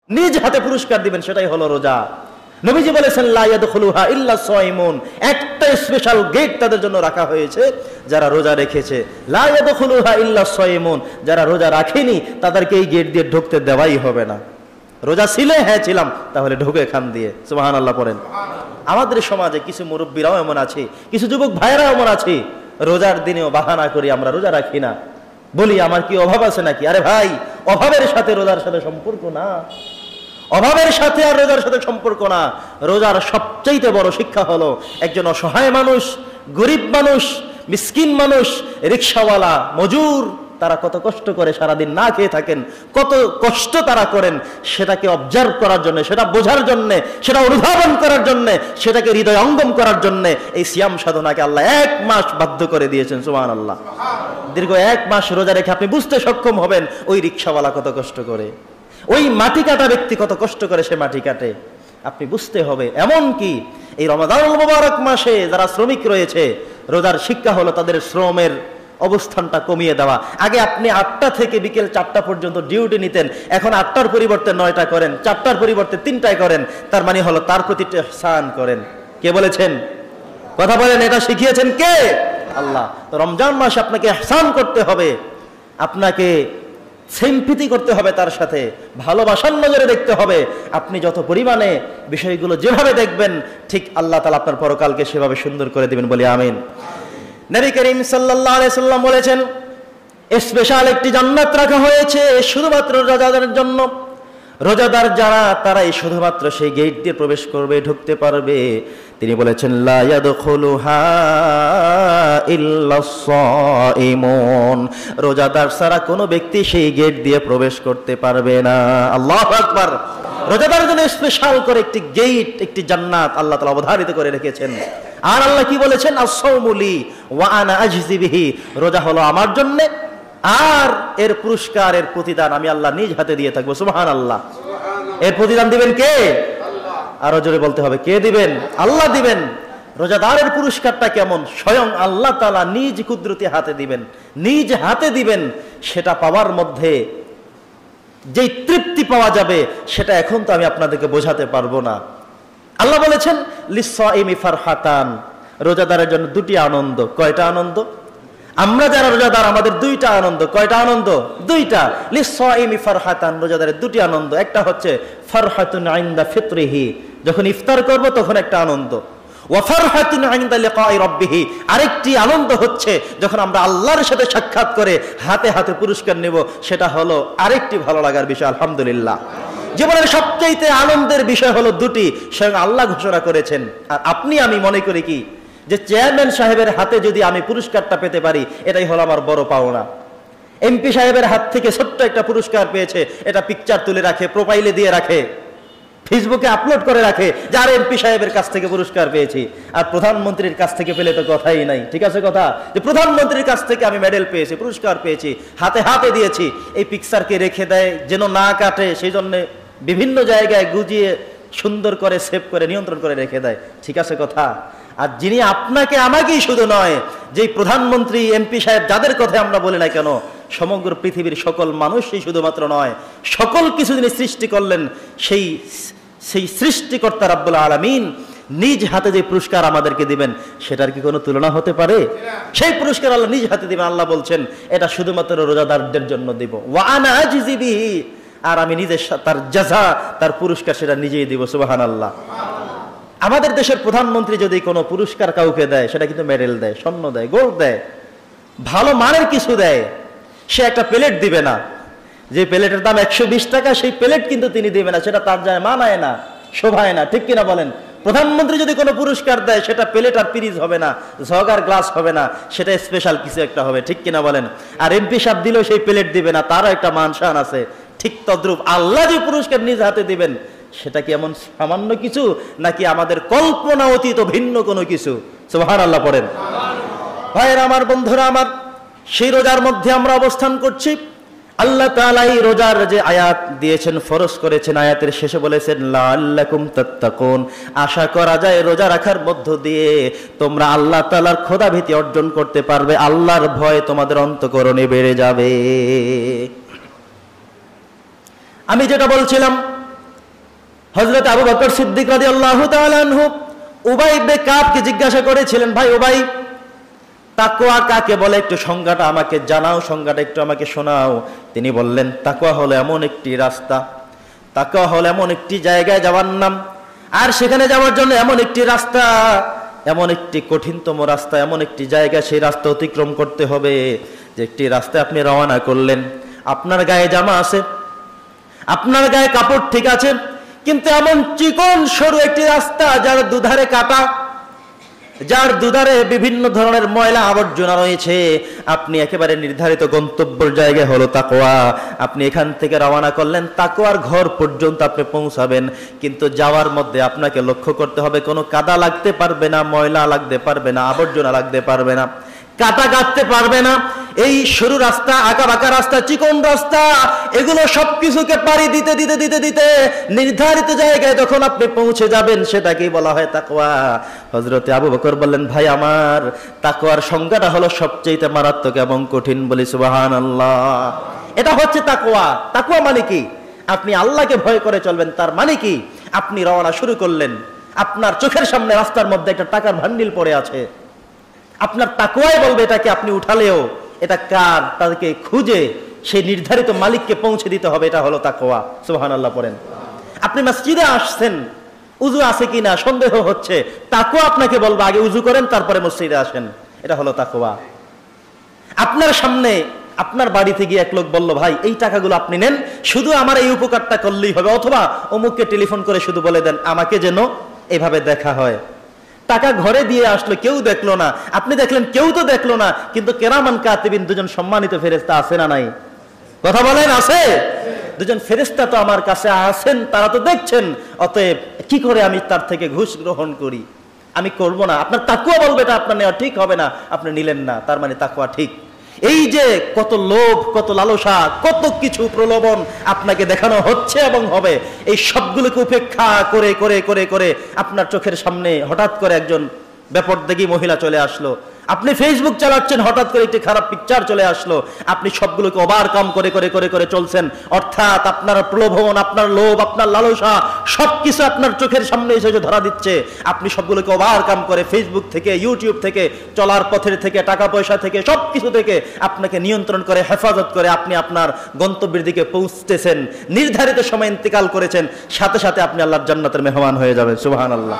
নিজ হাতে পুরস্কার দিবেন, সেটাই হলো রোজা। নবীজি বলেছেন লা ইয়াদখুলুহা ইল্লা সাইমুন, একটা স্পেশাল গেট তাদের জন্য রাখা হয়েছে যারা রোজা রেখেছে। লা ইয়াদখুলুহা ইল্লা সাইমুন, যারা রোজা রাখেনি তাদেরকে এই গেট দিয়ে ঢুকতে দেওয়াই হবে না। রোজা ছিলে, হ্যাঁ ছিলাম, তাহলে ঢুকে এখান দিয়ে সুবহানাল্লাহ পড়েন। আমাদের সমাজে কিছু মুরব্বীরাও এমন আছে, কিছু যুবক ভাইয়েরাও এমন আছে, রোজার দিনেও বাহানা করি আমরা রোজা রাখি না, বলি আমার কি অভাব আছে নাকি? আরে ভাই, অভাবের সাথে রোজার সাথে সম্পর্ক না, অভাবের সাথে আর রোজার সাথে সম্পর্ক না। রোজার সবচাইতে বড় শিক্ষা হলো একজন অসহায় মানুষ, গরিব মানুষ, মিসকিন মানুষ, রিকশাওয়ালা, মজুর, তারা কত কষ্ট করে সারাদিন না খেয়ে থাকেন, কত কষ্ট তারা করেন, সেটাকে অবজার্ভ করার জন্য, সেটা বোঝার জন্য, সেটা অনুধাবন করার জন্য, সেটাকে হৃদয় অঙ্গম করার জন্য এই সিয়াম সাধনাকে আল্লাহ 1 মাস বাধ্য করে দিয়েছেন। সুবহানাল্লাহ। দীর্ঘ 1 মাস রোজা রেখে আপনি বুঝতে সক্ষম হবেন ওই রিকশাওয়ালা কত কষ্ট করে, ওই মাটি কাটা ব্যক্তি কত কষ্ট করে সে মাটি কাটে, আপনি বুঝতে হবে। এমন কি এই রমাদানুল মুবারক মাসে যারা শ্রমিক রয়েছে, রোজার শিক্ষা হলো তাদের শ্রমের অবস্থানটা কমিয়ে দেওয়া। আগে আপনি 8টা থেকে বিকেল 4টা পর্যন্ত ডিউটি নিতেন, এখন 8টার পরিবর্তে 9টা করেন, 4টার পরিবর্তে 3টায় করেন। তার মানে হলো তার প্রতি ইহসান করেন। কে বলেছেন? কথা বলেন, এটা শিখিয়েছেন কে? আল্লাহ। তো রমজান মাসে আপনাকে ইহসান করতে হবে, আপনাকে সিম্পিতি করতে হবে, তার সাথে ভালোবাসার নজরে দেখতে হবে। আপনি যত পরিমাণে বিষয়গুলো যেভাবে দেখবেন, ঠিক আল্লাহ তাআলা আপনার পরকালকে সেভাবে সুন্দর করে দিবেন, বলি আমিন। নবী করিম সাল্লাল্লাহু আলাইহি সাল্লাম বলেছেন স্পেশাল একটি জান্নাত রাখা হয়েছে শুধুমাত্র রোজাদারের জন্য। রোজাদার যারা, তারাই শুধুমাত্র সেই গেট দিয়ে প্রবেশ করবে, ঢুকতে পারবে। তিনি বলেছেন লা ইয়াদখুলুহা ইল্লাস সাইমুন, রোজাদার ছাড়া কোনো ব্যক্তি সেই গেট দিয়ে প্রবেশ করতে পারবে না। আল্লাহু আকবার। রোজাদার জন্য স্পেশাল করে একটি গেট, একটি জান্নাত আল্লাহ তাআলা অবধারিত করে রেখেছেন। আর আল্লাহ কি বলেছেন? আস-সাওমু লি ওয়া আনা আজজি বিহি, রোজা হলো আমার জন্য, আর এর পুরস্কার, এর প্রতিদান আমি আল্লাহ নিজ হাতে দিয়ে থাকবো। সুবহানাল্লাহ। এর প্রতিদান দিবেন কে? আরো জোরে বলতে হবে, কে দিবেন? আল্লাহ দিবেন। রোজাদারের পুরস্কারটা কেমন? স্বয়ং আল্লাহ তাআলা নিজ কুদরতি হাতে দিবেন, নিজ হাতে দিবেন। সেটা পাওয়ার মধ্যে যেই তৃপ্তি পাওয়া যাবে, সেটা এখন তো আমি আপনাদেরকে বোঝাতে পারবো না। আল্লাহ বলেছেন লিস-সাইমি ফারহাতান, রোজাদারের জন্য 2টি আনন্দ। কয়টা আনন্দ? আমরা যারা রোজাদার আমাদের 2টা আনন্দ। কয়টা আনন্দ? 2টা। লিস-সাইমি ফারহাতান, রোজাদারের 2টি আনন্দ। একটা হচ্ছে ফারহাতুন ইনদা ফিতরিহি, যখন ইফতার করব তখন একটা আনন্দ। ওয়া ফারহাতুন ইনদা লিকাই রাব্বিহি, আরেকটি আনন্দ হচ্ছে যখন আমরা আল্লাহর সাথে সাক্ষাৎ করে হাতে হাতে পুরস্কার নেব, সেটা হলো আরেকটি ভালো লাগার বিষয়। আলহামদুলিল্লাহ। জীবনের সবচেয়ে আনন্দের বিষয় হলো 2টি, স্বয়ং আল্লাহ ঘোষণা করেছেন। আর আপনি আমি মনে করি কি যে চেয়ারম্যান সাহেবের হাতে যদি আমি পুরস্কারটা পেতে পারি, এটাই হলো আমার বড় পাওনা। এমপি সাহেবের হাত থেকে ছোট্ট একটা পুরস্কার পেয়েছে, এটা পিকচার তুলে রাখে, প্রোফাইলে দিয়ে রাখে, ফেসবুকে আপলোড করে রাখে, যার এমপি সাহেবের কাছ থেকে পুরস্কার পেয়েছি। আর প্রধানমন্ত্রীর কাছ থেকে পেলে তো কথাই নাই। ঠিক আছে কথা, যে প্রধানমন্ত্রীর কাছ থেকে আমি মেডেল পেয়েছি, পুরস্কার পেয়েছি, হাতে হাতে দিয়েছি। এই পিকচারকে রেখে দেয় যেন না কাটে, সেই জন্য বিভিন্ন জায়গায় গুজিয়ে সুন্দর করে সেভ করে নিয়ন্ত্রণ করে রেখে দেয়। ঠিক আছে কথা। আর যিনি আপনাকে আমাকেই শুধু নয়, যেই প্রধানমন্ত্রী, এমপি সাহেব, যাদের কথা আমরা বলি না কেন, সমগ্র পৃথিবীর সকল মানুষই শুধুমাত্র নয়, সকল কিছু যিনি সৃষ্টি করলেন, সেই সৃষ্টিকর্তা রাব্বুল আলামিন নিজ হাতে যে পুরস্কার আমাদেরকে দিবেন, সেটার কি কোনো তুলনা হতে পারে? সেই পুরস্কার আল্লাহ নিজ হাতে দিবেন। আল্লাহ বলছেন এটা শুধুমাত্র রোজাদারদের জন্য দিব। ওয়া আনা আজজি বিহি, আর আমি নিজে তার জাযা, তার পুরস্কার সেটা নিজেই দিব। সুবহানাল্লাহ। আমাদের দেশের প্রধানমন্ত্রী যদি কোনো পুরস্কার কাউকে দেয়, সেটা কিন্তু মেডেল দেয়, স্বর্ণ দেয়, গোল্ড দেয়, ভালো মানের কিছু দেয়। সে একটা প্লেট দিবে না, যে প্লেটের দাম 120 টাকা, সেই প্লেট কিন্তু তিনি দিবে না, সেটা তার যায় মানায় না, শোভায় না। ঠিক কিনা বলেন? প্রধানমন্ত্রী যদি কোনো পুরস্কার দেয়, সেটা প্লেট আর পিরিজ হবে না, জগ আর গ্লাস হবে না, সেটা স্পেশাল কিছু একটা হবে। ঠিক কিনা বলেন? আর এমপি সাহেব দিলেও সেই প্লেট দিবে না, তারও একটা মান শান আছে। ঠিক তদ্রূপ আল্লাহ যে পুরস্কার নিজ হাতে দিবেন, সেটা কি এমন সামান্য কিছু, নাকি আমাদের কল্পনা অতীত ভিন্ন কোনো কিছু? সুবহানাল্লাহ পড়েন। ভাইয়েরা আমার, বন্ধুরা আমার, সেই রোজার মধ্যে আমরা অবস্থান করছি। আল্লাহ তাআলা এই রোজার যে আয়াত দিয়েছেন, ফরজ করেছেন, আয়াতের শেষে বলেছেন লাআল্লাকুম তাত্তাকুন, আশা করা যায় রোজা রাখার মধ্য দিয়ে তোমরা আল্লাহ তাআলার খোদাভীতি অর্জন করতে পারবে, আল্লাহর ভয় তোমাদের অন্তঃকরণে বেড়ে যাবে। আমি যেটা বলছিলাম, হযরত আবু বকর সিদ্দিক রাদিয়াল্লাহু তাআলা আনহু উবাই ইবনে কাবকে জিজ্ঞাসা করেছিলেন, ভাই উবাই, তাকওয়া কাকে বলে, একটু সংজ্ঞাটা আমাকে জানাও, সংজ্ঞাটা একটু আমাকে শোনাও। তিনি বললেন, তাকওয়া হলো এমন একটি রাস্তা, তাকওয়া হলো এমন একটি জায়গায় যাওয়ার নাম, আর সেখানে যাওয়ার জন্য এমন একটি রাস্তা, এমন একটি কঠিনতম রাস্তা, এমন একটি জায়গা, সেই রাস্তা অতিক্রম করতে হবে যে একটি রাস্তায় আপনি রওনা করলেন, আপনার গায়ে জামা আছে, আপনার গায়ে কাপড় ঠিক আছে, কিন্তু এমন চিকন সরু একটি রাস্তা যার দুধারে কাটা, যার দুধারে বিভিন্ন ধরনের ময়লা আবর্জনা রয়েছে। আপনি একেবারে নির্ধারিত গন্তব্যের জায়গায় হলো তাকওয়া, আপনি এখান থেকে রওনা করলেন, তাকওয়ার ঘর পর্যন্ত আপনি পৌঁছাবেন, কিন্তু যাওয়ার মধ্যে আপনাকে লক্ষ্য করতে হবে কোনো কাদা লাগতে পারবে না, ময়লা লাগতে পারবে না, আবর্জনা লাগতে পারবে না, কাটা কাটতে পারবে না। এই সরু রাস্তা, আঁকা বাঁকা রাস্তা, চিকন রাস্তা, এগুলো সবকিছুকে পাড়ি দিতে দিতে দিতে দিতে নির্ধারিত জায়গায় যখন আপনি পৌঁছে যাবেন, সেটাকেই বলা হয় তাকওয়া। হযরতে আবু বকর বললেন, ভাই আমার, তাকওয়ার সংজ্ঞাটা হলো সবচেয়ে মারাত্মক এবং কঠিন। বলি সুবহানাল্লাহ। এটা হচ্ছে তাকওয়া। তাকওয়া মানে কি? আপনি আল্লাহকে ভয় করে চলবেন। তার মানে কি? আপনি রওনা শুরু করলেন, আপনার চোখের সামনে রাস্তার মধ্যে একটা টাকার ভান্ডিল পড়ে আছে, আপনার তাকওয়াই বলবে এটাকে আপনি উঠালেও এটা কার, তাদেরকে খুঁজে সেই নির্ধারিত মালিককে পৌঁছে দিতে হবে। এটা হলো তাকওয়া। সুবহানাল্লাহ পড়েন। আপনি মসজিদে আসছেন, উযু আছে কিনা সন্দেহ হচ্ছে, তাকওয়া আপনাকে বলবে আগে উযু করেন, তারপরে মসজিদে আসেন। এটা হলো তাকওয়া। আপনার সামনে আপনার বাড়িতে গিয়ে এক লোক বলল, ভাই এই টাকাগুলো আপনি নেন, শুধু আমার এই উপকারটা করলেই হবে, অথবা অমুককে টেলিফোন করে শুধু বলে দেন আমাকে যেন এভাবে দেখা হয়। টাকা ঘরে দিয়ে আসলো, কেউ দেখলো না, আপনি দেখলেন কেউ তো দেখলো না, কিন্তু কেরামান কাতিবিন, দুজন সম্মানিত ফেরেশতা আছে না নাই? কথা বলেন, আছে? দুজন ফেরেশতা তো আমার কাছে আছেন, তারা তো দেখছেন, অতএব কি করে আমি তার থেকে ঘুষ গ্রহণ করি? আমি করব না। আপনার তাকওয়া বলবে এটা আপনার নেওয়া ঠিক হবে না, আপনি নিলেন না, তার মানে তাকওয়া ঠিক। এই যে কত লোভ, কত লালসা, কত কিছু প্রলোভন আপনাকে দেখানো হচ্ছে এবং হবে, এই সবগুলোকে উপেক্ষা করে করে করে করে আপনার চোখের সামনে হঠাৎ করে একজন বেপরদেগী মহিলা চলে আসলো, আপনি ফেসবুক চালাচ্ছেন, হঠাৎ করে একটি খারাপ পিকচার চলে আসলো, আপনি সবগুলোকে ওভারকাম করে করে করে করে চলছেন, অর্থাৎ আপনার প্রলোভন, আপনার লোভ, আপনার লালসা সবকিছু আপনার চোখের সামনে এসে ধরা দিচ্ছে, আপনি সবগুলোকে ওভারকাম করে ফেসবুক থেকে, ইউটিউব থেকে, চলার পথের থেকে, টাকা পয়সা থেকে, সবকিছু থেকে আপনাকে নিয়ন্ত্রণ করে, হেফাজত করে আপনি আপনার গন্তব্যের দিকে পৌঁছতেছেন, নির্ধারিত সময় ইন্তেকাল করেছেন, সাথে সাথে আপনি আল্লাহর জান্নাতের মেহমান হয়ে যাবেন। সুবহানাল্লাহ।